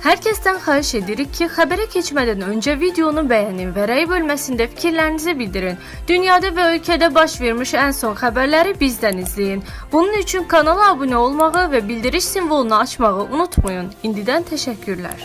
Herkesten xahiş edirik ki, xəbərə keçmədən öncə videonu bəyənin və rəy bölməsində fikirlərinizi bildirin. Dünyada və ölkədə baş vermiş ən son xəbərləri bizdən izləyin. Bunun üçün kanala abunə olmağı və bildiriş simvolunu açmağı unutmayın. İndidən təşəkkürlər.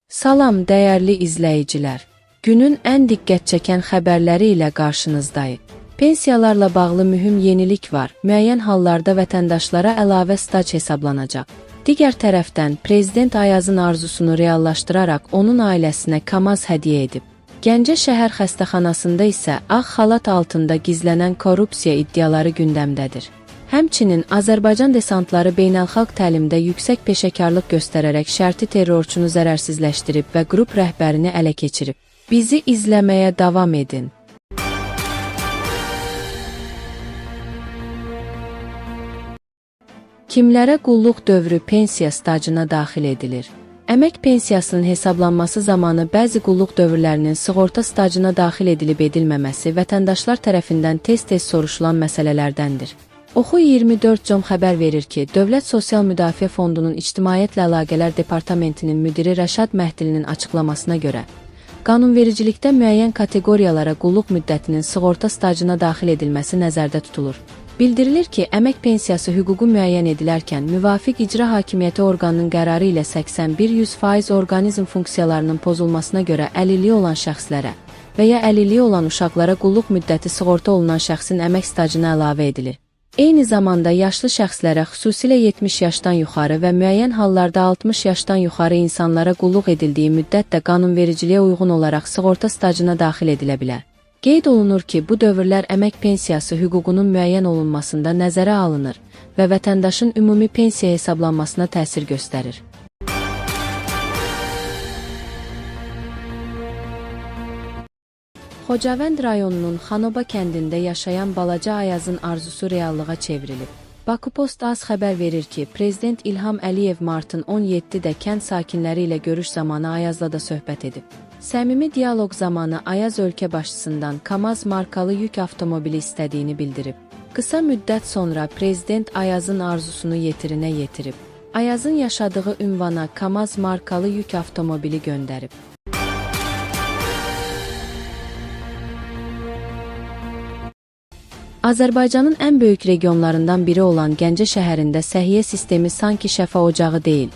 Salam dəyərli izləyicilər. Günün ən diqqət çəkən xəbərləri ilə qarşınızdayıq. Pensiyalarla bağlı mühüm yenilik var. Müəyyən hallarda vətəndaşlara əlavə stac hesablanacaq. Digər tərəfdən, Prezident Ayazın arzusunu reallaşdıraraq onun ailəsinə KAMAZ hədiyyə edib. Gəncə şəhər xəstəxanasında isə ağ xalat altında gizlənən korrupsiya iddiaları gündəmdədir. Həmçinin Azərbaycan desantları beynəlxalq təlimdə yüksək peşəkarlıq göstərərək şərti terrorçunu zərərsizləşdirib və qrup rəhbərini ələ keçirib. Bizi izləməyə davam edin. Kimlərə qulluq dövrü pensiya stacına daxil edilir? Əmək pensiyasının hesablanması zamanı bəzi qulluq dövrlərinin sığorta stacına daxil edilib-edilməməsi vətəndaşlar tərəfindən tez-tez soruşulan məsələlərdəndir. Oxu24.com xəbər verir ki, Dövlət Sosial Müdafiə Fondunun İctimaiyyətlə Əlaqələr Departamentinin müdiri Rəşad Məhdilinin açıqlamasına görə, qanunvericilikdə müəyyən kateqoriyalara qulluq müddətinin sığorta stacına daxil edilməsi nəzərdə tutulur. Bildirilir ki, əmək pensiyası hüququ müəyyən edilərkən müvafiq icra hakimiyyəti orqanının qərarı ilə 81-100% orqanizm funksiyalarının pozulmasına görə əlilliyi olan şəxslərə və ya əlilliyi olan uşaqlara qulluq müddəti sığorta olunan şəxsin əmək stacına əlavə edilir. Eyni zamanda yaşlı şəxslərə, xüsusilə 70 yaşdan yuxarı və müəyyən hallarda 60 yaşdan yuxarı insanlara qulluq edildiyi müddət də qanunvericiliyə uyğun olaraq sığorta stacına daxil edilə bilər. Qeyd olunur ki, bu dövrlər əmək pensiyası hüququnun müəyyən olunmasında nəzərə alınır və vətəndaşın ümumi pensiya hesablanmasına təsir göstərir. Xocavənd rayonunun Xanoba kəndində yaşayan balaca Ayazın arzusu reallığa çevrilib. Bakıpost AZ xəbər verir ki, Prezident İlham Əliyev martın 17-də kənd sakinləri ilə görüş zamanı Ayazla da söhbət edib. Səmimi diyaloq zamanı Ayaz ölkə başçısından KAMAZ markalı yük avtomobili istədiyini bildirib. Qısa müddət sonra Prezident Ayazın arzusunu yetirinə yetirib. Ayazın yaşadığı ünvana KAMAZ markalı yük avtomobili göndərib. Azərbaycanın ən böyük regionlarından biri olan Gəncə şəhərində səhiyyə sistemi sanki şəfa ocağı deyil,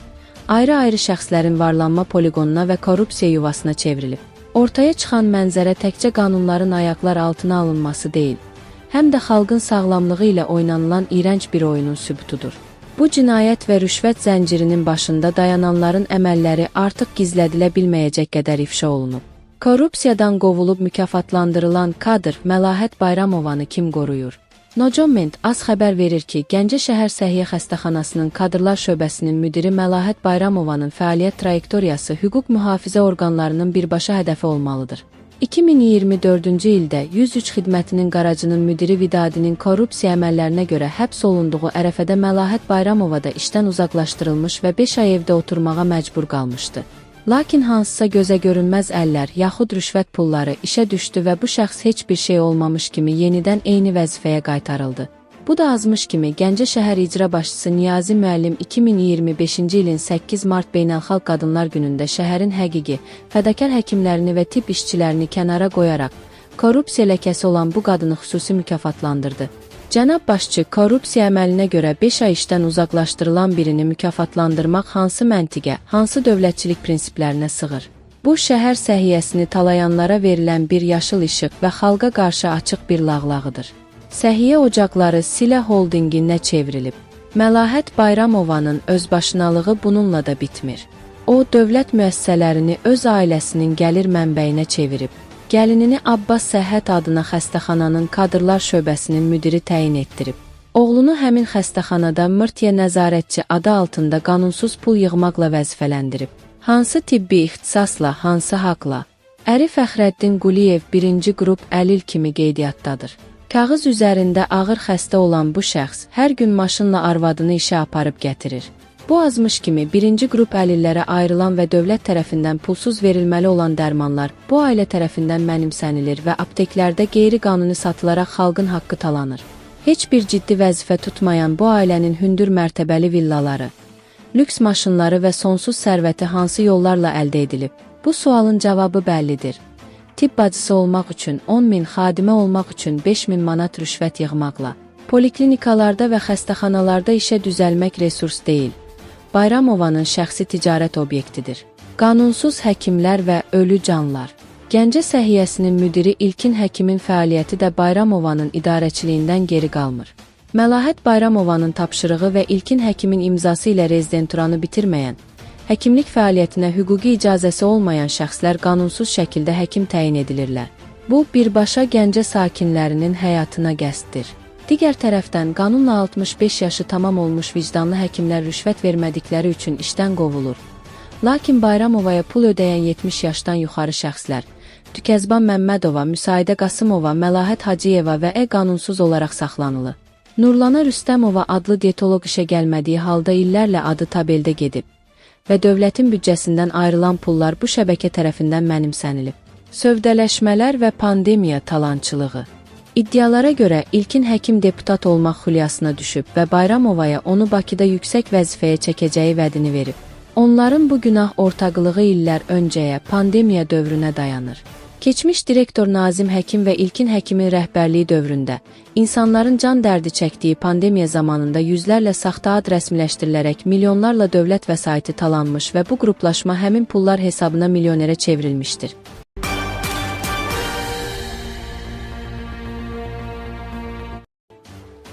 ayrı-ayrı şəxslərin varlanma poligonuna və korrupsiya yuvasına çevrilib. Ortaya çıxan mənzərə təkcə qanunların ayaqlar altına alınması deyil, həm də xalqın sağlamlığı ilə oynanılan iyrənc bir oyunun sübutudur. Bu cinayət və rüşvət zəncirinin başında dayananların əməlləri artıq gizlədilə bilməyəcək qədər ifşa olunub. Korrupsiyadan qovulub mükafatlandırılan kadr Məlahət Bayramovanı kim qoruyur? Nocoment AZ xəbər verir ki, Gəncə şəhər səhiyyə xəstəxanasının kadrlar şöbəsinin müdiri Məlahət Bayramovanın fəaliyyət trayektoriyası hüquq mühafizə orqanlarının birbaşa hədəfi olmalıdır. 2024-cü ildə 103 xidmətinin qaracının müdiri Vidadinin korrupsiya əməllərinə görə həbs olunduğu ərəfədə Məlahət Bayramova da işdən uzaqlaşdırılmış və 5 ay evdə oturmağa məcbur qalmışdı. Lakin hansısa gözə görünməz əllər yaxud rüşvət pulları işə düşdü və bu şəxs heç bir şey olmamış kimi yenidən eyni vəzifəyə qaytarıldı. Bu da azmış kimi Gəncə şəhər icra başçısı Niyazi Müəllim 2025-ci ilin 8 mart Beynəlxalq Qadınlar Günündə şəhərin həqiqi, fədakar həkimlərini və tibb işçilərini kənara qoyaraq, korrupsiya ləkəsi olan bu qadını xüsusi mükafatlandırdı. Cənab başçı, korrupsiya əməlinə görə 5 ay işdən uzaqlaşdırılan birini mükafatlandırmaq hansı məntiqə, hansı dövlətçilik prinsiplərinə sığır? Bu, şəhər səhiyyəsini talayanlara verilən bir yaşıl işıq və xalqa qarşı açıq bir lağlağıdır. Səhiyyə ocaqları Silə Holdinginə çevrilib. Məlahət Bayramovanın özbaşınalığı bununla da bitmir. O, dövlət müəssisələrini öz ailəsinin gəlir mənbəyinə çevirib. Gəlinini Abbas Səhhət adına xəstəxananın kadrlar şöbəsinin müdiri təyin etdirib. Oğlunu həmin xəstəxanada Mırtiyə nəzarətçi adı altında qanunsuz pul yığmaqla vəzifələndirib. Hansı tibbi ixtisasla, hansı haqla? Əri Fəxrəddin Quliyev 1-ci qrup əlil kimi qeydiyyatdadır. Kağız üzərində ağır xəstə olan bu şəxs hər gün maşınla arvadını işə aparıb gətirir. Bu azmış kimi 1-ci qrup əlillərə ayrılan və dövlət tərəfindən pulsuz verilməli olan dərmanlar bu ailə tərəfindən mənimsənilir və apteklərdə qeyri-qanuni satılaraq xalqın haqqı talanır. Heç bir ciddi vəzifə tutmayan bu ailənin hündür mərtəbəli villaları, Lüks maşınları və sonsuz sərvəti hansı yollarla əldə edilib? Bu sualın cavabı bəllidir. Tibb bacısı olmaq üçün 10.000, xadimə olmaq üçün 5.000 manat rüşvət yığmaqla. Poliklinikalarda və xəstəxanalarda işə düzəlmək resurs deyil. Bayramovanın şəxsi ticarət obyektidir. Qanunsuz həkimlər və ölü canlar. Gəncə Səhiyyəsinin müdiri İlkin həkimin fəaliyyəti də Bayramovanın idarəçiliyindən geri qalmır. Məlahət Bayramovanın tapşırığı və İlkin həkimin imzası ilə rezidenturanı bitirməyən, həkimlik fəaliyyətinə hüquqi icazəsi olmayan şəxslər qanunsuz şəkildə həkim təyin edilirlər. Bu, birbaşa Gəncə sakinlərinin həyatına qəsddir. Digər tərəfdən, qanunla 65 yaşı tamam olmuş vicdanlı həkimlər rüşvət vermədikləri üçün işdən qovulur. Lakin Bayramovaya pul ödəyən 70 yaşdan yuxarı şəxslər, Tükəzban Məmmədova, Müsaidə Qasımova, Məlahət Hacıyeva və qanunsuz olaraq saxlanılır. Nurlana Rüstəmova adlı dietoloq işə gəlmədiyi halda illərlə adı tabeldə gedib və dövlətin büdcəsindən ayrılan pullar bu şəbəkə tərəfindən mənimsənilib. Sövdələşmələr və pandemiya talançılığı. İddialara görə İlkin həkim deputat olmaq xülyasına düşüb və Bayramovaya onu Bakıda yüksək vəzifəyə çəkəcəyi vədini verib. Onların bu günah ortaqlığı illər öncəyə, pandemiya dövrünə dayanır. Keçmiş direktor Nazim Həkim və İlkin həkimin rəhbərliyi dövründə insanların can dərdi çəkdiyi pandemiya zamanında yüzlərlə saxta ad rəsmiləşdirilərək milyonlarla dövlət vəsaiti talanmış və bu qruplaşma həmin pullar hesabına milyonerə çevrilmişdir.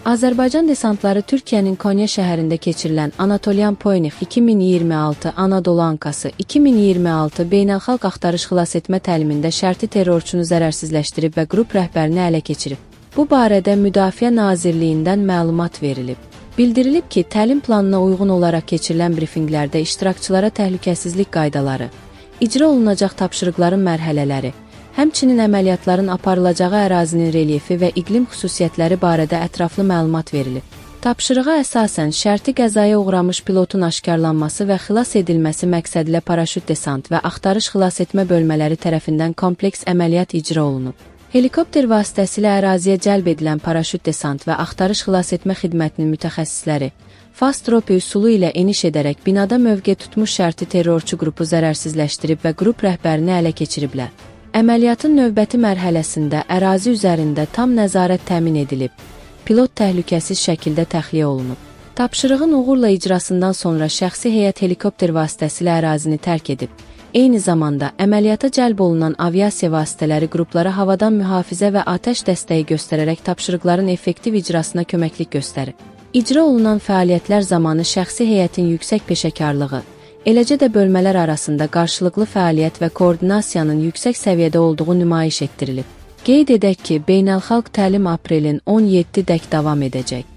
Azərbaycan desantları Türkiyənin Konya şəhərində keçirilən Anatolian Poynikh 2026 Anadolu Ankası 2026 beynəlxalq axtarış xilasetmə təlimində şərti terrorçunu zərərsizləşdirib və qrup rəhbərini ələ keçirib. Bu barədə Müdafiə Nazirliyindən məlumat verilib. Bildirilib ki, təlim planına uyğun olaraq keçirilən brifinqlərdə iştirakçılara təhlükəsizlik qaydaları, icra olunacaq tapşırıqların mərhələləri, həmçinin əməliyyatların aparılacağı ərazinin relyefi və iqlim xüsusiyyətləri barədə ətraflı məlumat verilib. Tapşırığa əsasən şərti qəzaya uğramış pilotun aşkarlanması və xilas edilməsi məqsədilə paraşüt desant və axtarış xilasetmə bölmələri tərəfindən kompleks əməliyyat icra olunub. Helikopter vasitəsilə əraziyə cəlb edilən paraşüt desant və axtarış xilasetmə xidmətinin mütəxəssisləri fast drop üsulu ilə eniş edərək binada mövqe tutmuş şərti terrorçu qrupu zərərsizləşdirib və qrup rəhbərini ələ keçiriblər. Əməliyyatın növbəti mərhələsində ərazi üzərində tam nəzarət təmin edilib, pilot təhlükəsiz şəkildə təxliyə olunub. Tapşırığın uğurla icrasından sonra şəxsi heyət helikopter vasitəsilə ərazini tərk edib. Eyni zamanda əməliyyata cəlb olunan aviasiya vasitələri qruplara havadan mühafizə və atəş dəstəyi göstərərək tapşırıqların effektiv icrasına köməklik göstərir. İcra olunan fəaliyyətlər zamanı şəxsi heyətin yüksək peşəkarlığı, eləcə də bölmələr arasında qarşılıqlı fəaliyyət və koordinasiyanın yüksək səviyyədə olduğu nümayiş etdirilib. Qeyd edək ki, beynəlxalq təlim aprelin 17-dək davam edəcək.